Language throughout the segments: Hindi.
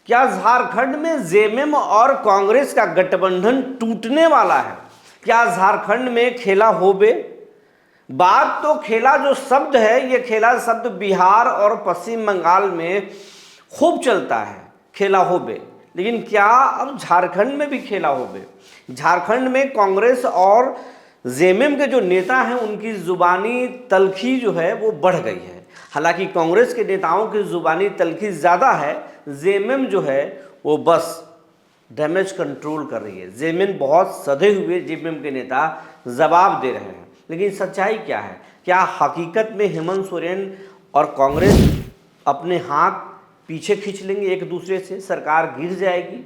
क्या झारखंड में जेएमएम और कांग्रेस का गठबंधन टूटने वाला है? क्या झारखंड में खेला होबे? बात तो खेला जो शब्द है, ये खेला शब्द बिहार और पश्चिम बंगाल में खूब चलता है, खेला होबे। लेकिन क्या अब झारखंड में भी खेला होबे? झारखंड में कांग्रेस और जेएमएम के जो नेता हैं उनकी जुबानी तलखी जो है वो बढ़ गई है। हालांकि कांग्रेस के नेताओं की जुबानी तलखी ज़्यादा है, जेएमएम जो है वो बस डैमेज कंट्रोल कर रही है। जेएमएम बहुत सधे हुए जेएमएम के नेता जवाब दे रहे हैं। लेकिन सच्चाई क्या है? क्या हकीकत में हेमंत सोरेन और कांग्रेस अपने हाथ पीछे खींच लेंगे एक दूसरे से, सरकार गिर जाएगी?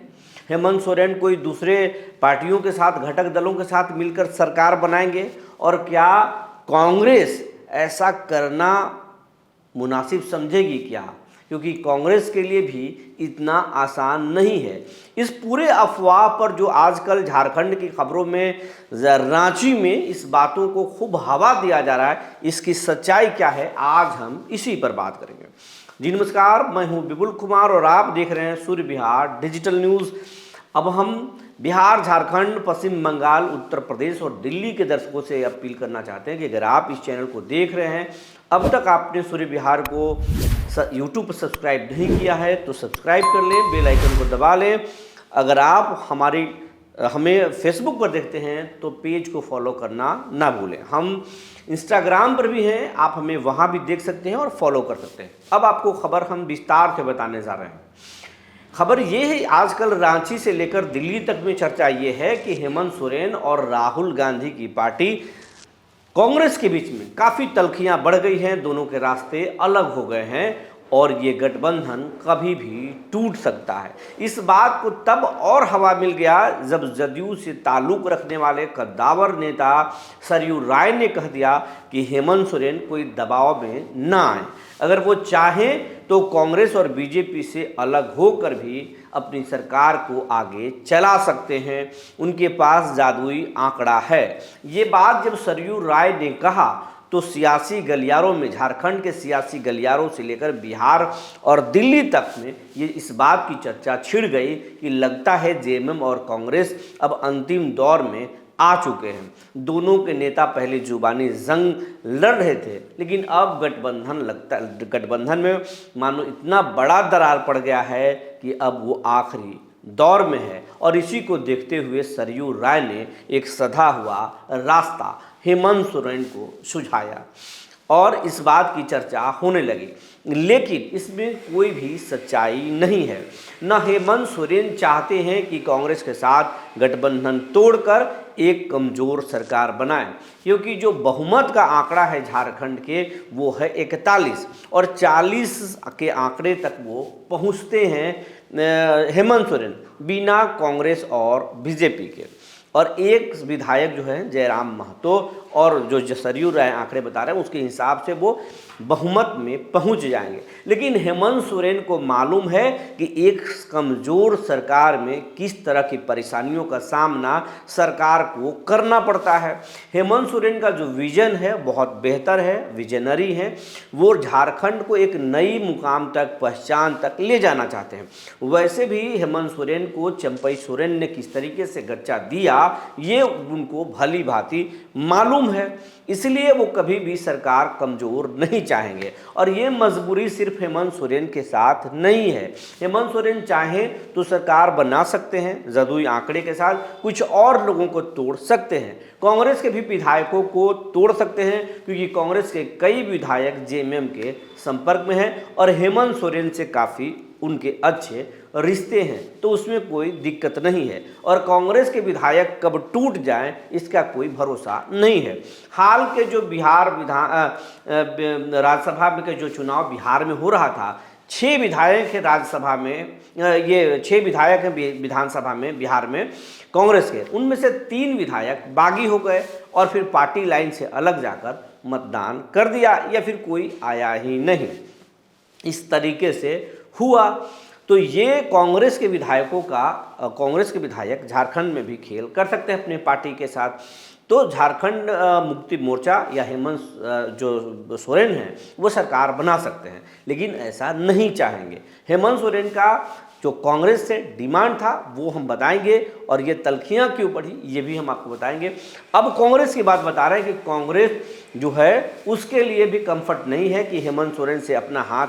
हेमंत सोरेन कोई दूसरे पार्टियों के साथ, घटक दलों के साथ मिलकर सरकार बनाएंगे? और क्या कांग्रेस ऐसा करना मुनासिब समझेगी क्या? क्योंकि कांग्रेस के लिए भी इतना आसान नहीं है। इस पूरे अफवाह पर जो आजकल झारखंड की खबरों में, रांची में इस बातों को खूब हवा दिया जा रहा है, इसकी सच्चाई क्या है, आज हम इसी पर बात करेंगे। जी नमस्कार, मैं हूं विपुल कुमार और आप देख रहे हैं सूर्य बिहार डिजिटल न्यूज़। अब हम बिहार, झारखंड, पश्चिम बंगाल, उत्तर प्रदेश और दिल्ली के दर्शकों से अपील करना चाहते हैं कि अगर आप इस चैनल को देख रहे हैं, अब तक आपने सूर्य बिहार को यूट्यूब पर सब्सक्राइब नहीं किया है तो सब्सक्राइब कर लें, बेल आइकन को दबा लें। अगर आप हमें फेसबुक पर देखते हैं तो पेज को फॉलो करना ना भूलें। हम इंस्टाग्राम पर भी हैं, आप हमें वहाँ भी देख सकते हैं और फॉलो कर सकते हैं। अब आपको खबर हम विस्तार से बताने जा रहे हैं। खबर ये है, आजकल रांची से लेकर दिल्ली तक में चर्चा ये है कि हेमंत सोरेन और राहुल गांधी की पार्टी कांग्रेस के बीच में काफ़ी तल्खियां बढ़ गई हैं, दोनों के रास्ते अलग हो गए हैं और ये गठबंधन कभी भी टूट सकता है। इस बात को तब और हवा मिल गया जब जदयू से ताल्लुक रखने वाले कद्दावर नेता सरयू राय ने कह दिया कि हेमंत सोरेन कोई दबाव में ना आए। अगर वो चाहें तो कांग्रेस और बीजेपी से अलग होकर भी अपनी सरकार को आगे चला सकते हैं, उनके पास जादुई आंकड़ा है। ये बात जब सरयू राय ने कहा तो सियासी गलियारों में, झारखंड के सियासी गलियारों से लेकर बिहार और दिल्ली तक में ये इस बात की चर्चा छिड़ गई कि लगता है जेएमएम और कांग्रेस अब अंतिम दौर में आ चुके हैं। दोनों के नेता पहले जुबानी जंग लड़ रहे थे, लेकिन अब गठबंधन में मानो इतना बड़ा दरार पड़ गया है कि अब वो आखिरी दौर में है। और इसी को देखते हुए सरयू राय ने एक सधा हुआ रास्ता हेमंत सोरेन को सुझाया और इस बात की चर्चा होने लगी। लेकिन इसमें कोई भी सच्चाई नहीं है। न हेमंत सोरेन चाहते हैं कि कांग्रेस के साथ गठबंधन तोड़कर एक कमजोर सरकार बनाए, क्योंकि जो बहुमत का आंकड़ा है झारखंड के वो है 41 और 40 के आंकड़े तक वो पहुंचते हैं हेमंत सोरेन बिना कांग्रेस और बीजेपी के। और एक विधायक जो है जयराम महतो और जो सरयू राय आंकड़े बता रहे हैं उसके हिसाब से वो बहुमत में पहुंच जाएंगे। लेकिन हेमंत सोरेन को मालूम है कि एक कमज़ोर सरकार में किस तरह की परेशानियों का सामना सरकार को करना पड़ता है। हेमंत सोरेन का जो विजन है बहुत बेहतर है, विजनरी है। वो झारखंड को एक नई मुकाम तक, पहचान तक ले जाना चाहते हैं। वैसे भी हेमंत सोरेन को चंपई सोरेन ने किस तरीके से गच्चा दिया ये उनको भली भांति मालूम है, इसलिए वो कभी भी सरकार कमज़ोर नहीं चाहेंगे। और ये मजबूरी सिर्फ हेमंत सोरेन के साथ नहीं है। हेमंत सोरेन चाहें तो सरकार बना सकते हैं, जदयू आंकड़े के साथ कुछ और लोगों को तोड़ सकते हैं, कांग्रेस के भी विधायकों को तोड़ सकते हैं, क्योंकि कांग्रेस के कई विधायक जेएमएम के संपर्क में हैं और हेमंत सोरेन से काफ़ी उनके अच्छे रिश्ते हैं, तो उसमें कोई दिक्कत नहीं है। और कांग्रेस के विधायक कब टूट जाएं इसका कोई भरोसा नहीं है। हाल के जो बिहार राज्यसभा में के जो चुनाव बिहार में हो रहा था, 6 विधायक हैं राज्यसभा में, ये 6 विधायक हैं विधानसभा में बिहार में कांग्रेस के, उनमें से 3 विधायक बागी हो गए और फिर पार्टी लाइन से अलग जाकर मतदान कर दिया या फिर कोई आया ही नहीं। इस तरीके से हुआ। तो ये कांग्रेस के विधायक झारखंड में भी खेल कर सकते हैं अपने पार्टी के साथ। तो झारखंड मुक्ति मोर्चा या हेमंत जो सोरेन हैं वो सरकार बना सकते हैं, लेकिन ऐसा नहीं चाहेंगे। हेमंत सोरेन का जो कांग्रेस से डिमांड था वो हम बताएंगे, और ये तलखियां क्यों पड़ी ये भी हम आपको बताएंगे। अब कांग्रेस की बात बता रहे हैं कि कांग्रेस जो है उसके लिए भी कंफर्ट नहीं है कि हेमंत सोरेन से अपना हाथ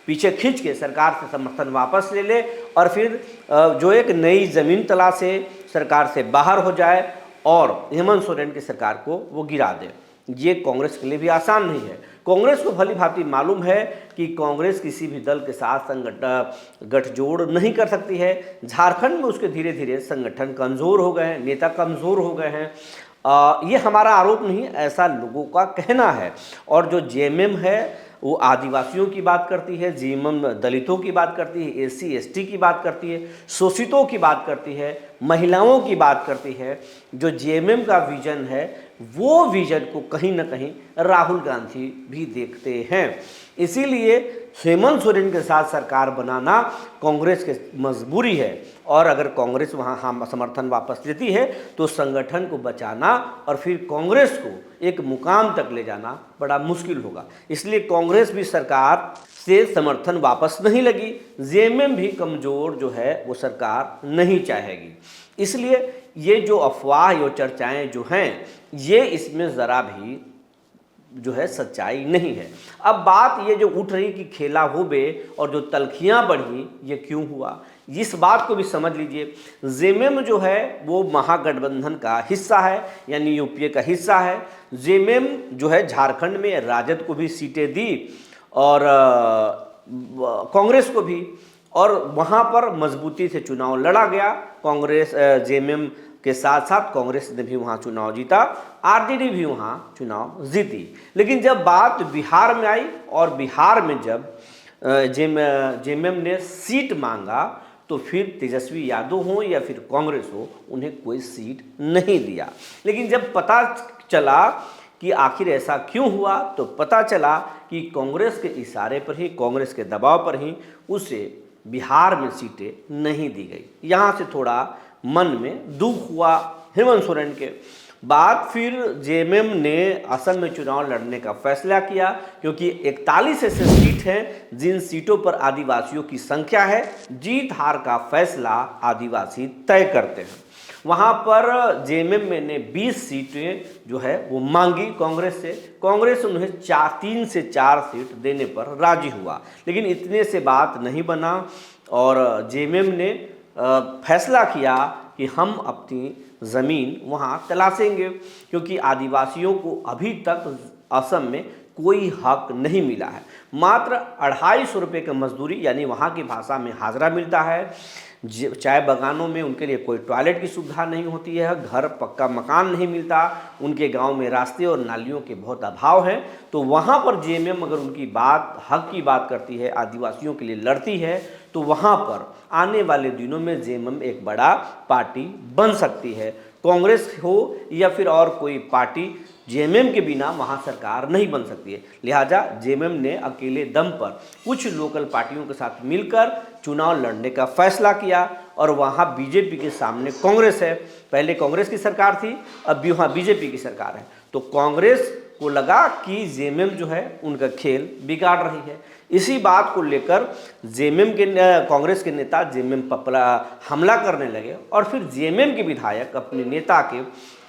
पीछे खींच के सरकार से समर्थन वापस ले ले और फिर जो एक नई ज़मीन तलाशे, सरकार से बाहर हो जाए और हेमंत सोरेन की सरकार को वो गिरा दे। ये कांग्रेस के लिए भी आसान नहीं है। कांग्रेस को भली भांति मालूम है कि कांग्रेस किसी भी दल के साथ गठजोड़ नहीं कर सकती है। झारखंड में उसके धीरे धीरे संगठन कमज़ोर हो गए हैं, नेता कमज़ोर हो गए हैं। ये हमारा आरोप नहीं, ऐसा लोगों का कहना है। और जो जेएमएम है वो आदिवासियों की बात करती है, जेएमएम दलितों की बात करती है, एससी एसटी की बात करती है, शोषितों की बात करती है, महिलाओं की बात करती है। जो जेएमएम का विजन है वो विजन को कहीं ना कहीं राहुल गांधी भी देखते हैं। इसीलिए हेमंत सोरेन के साथ सरकार बनाना कांग्रेस की मजबूरी है, और अगर कांग्रेस वहाँ समर्थन वापस लेती है तो संगठन को बचाना और फिर कांग्रेस को एक मुकाम तक ले जाना बड़ा मुश्किल होगा। इसलिए कांग्रेस भी सरकार से समर्थन वापस नहीं लगी, जेएमएम भी कमज़ोर जो है वो सरकार नहीं चाहेगी। इसलिए ये जो अफवाह, ये चर्चाएं जो हैं, ये इसमें ज़रा भी जो है सच्चाई नहीं है। अब बात ये जो उठ रही कि खेला हो बे और जो तलखियां बढ़ी ये क्यों हुआ, इस बात को भी समझ लीजिए। जेएमएम जो है वो महागठबंधन का हिस्सा है, यानी यूपीए का हिस्सा है। जेएमएम जो है झारखंड में राजद को भी सीटें दी और कांग्रेस को भी, और वहाँ पर मजबूती से चुनाव लड़ा गया। कांग्रेस जेएमएम के साथ साथ कांग्रेस ने भी वहाँ चुनाव जीता, आरजेडी भी वहाँ चुनाव जीती। लेकिन जब बात बिहार में आई और बिहार में जब जेएमएम ने सीट मांगा तो फिर तेजस्वी यादव हो या फिर कांग्रेस हो, उन्हें कोई सीट नहीं दिया। लेकिन जब पता चला कि आखिर ऐसा क्यों हुआ तो पता चला कि कांग्रेस के इशारे पर ही, कांग्रेस के दबाव पर ही उसे बिहार में सीटें नहीं दी गई। यहाँ से थोड़ा मन में दुख हुआ हेमंत सोरेन के बाद। फिर जेएमएम ने असम में चुनाव लड़ने का फैसला किया, क्योंकि 41 ऐसे सीट हैं जिन सीटों पर आदिवासियों की संख्या है। जीत हार का फैसला आदिवासी तय करते हैं। वहाँ पर जेएमएम ने 20 सीटें जो है वो मांगी कांग्रेस से। कांग्रेस उन्हें 3 से 4 सीट देने पर राजी हुआ, लेकिन इतने से बात नहीं बना और जेएमएम ने फैसला किया कि हम अपनी ज़मीन वहाँ तलाशेंगे, क्योंकि आदिवासियों को अभी तक असम में कोई हक नहीं मिला है। मात्र 250 रुपये की मजदूरी, यानी वहाँ की भाषा में हाजरा मिलता है। चाय बागानों में उनके लिए कोई टॉयलेट की सुविधा नहीं होती है, घर पक्का मकान नहीं मिलता, उनके गांव में रास्ते और नालियों के बहुत अभाव है। तो वहाँ पर जेएमएम अगर उनकी बात, हक की बात करती है, आदिवासियों के लिए लड़ती है, तो वहाँ पर आने वाले दिनों में जेएमएम एक बड़ा पार्टी बन सकती है। कांग्रेस हो या फिर और कोई पार्टी, जेएमएम के बिना वहाँ सरकार नहीं बन सकती है। लिहाजा जेएमएम ने अकेले दम पर कुछ लोकल पार्टियों के साथ मिलकर चुनाव लड़ने का फैसला किया, और वहाँ बीजेपी के सामने कांग्रेस है। पहले कांग्रेस की सरकार थी, अब भी वहाँ बीजेपी की सरकार है। तो कांग्रेस को लगा कि जेएमएम जो है उनका खेल बिगाड़ रही है। इसी बात को लेकर जेएमएम के कांग्रेस के नेता जेएमएम पर हमला करने लगे, और फिर जेएमएम के विधायक अपने नेता के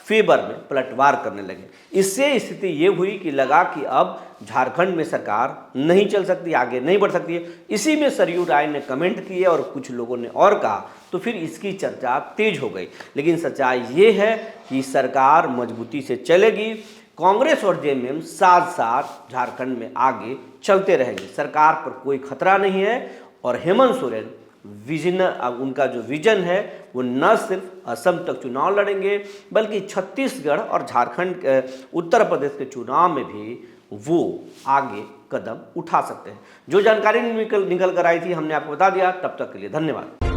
फेवर में पलटवार करने लगे। इससे स्थिति ये हुई कि लगा कि अब झारखंड में सरकार नहीं चल सकती, आगे नहीं बढ़ सकती है। इसी में सरयू राय ने कमेंट किए और कुछ लोगों ने और कहा, तो फिर इसकी चर्चा तेज हो गई। लेकिन सच्चाई ये है कि सरकार मजबूती से चलेगी, कांग्रेस और जेएमएम साथ साथ झारखंड में आगे चलते रहेंगे। सरकार पर कोई खतरा नहीं है, और हेमंत सोरेन विजन, उनका जो विजन है वो न सिर्फ असम तक चुनाव लड़ेंगे, बल्कि छत्तीसगढ़ और झारखंड, उत्तर प्रदेश के चुनाव में भी वो आगे कदम उठा सकते हैं। जो जानकारी निकल कर आई थी हमने आपको बता दिया। तब तक के लिए धन्यवाद।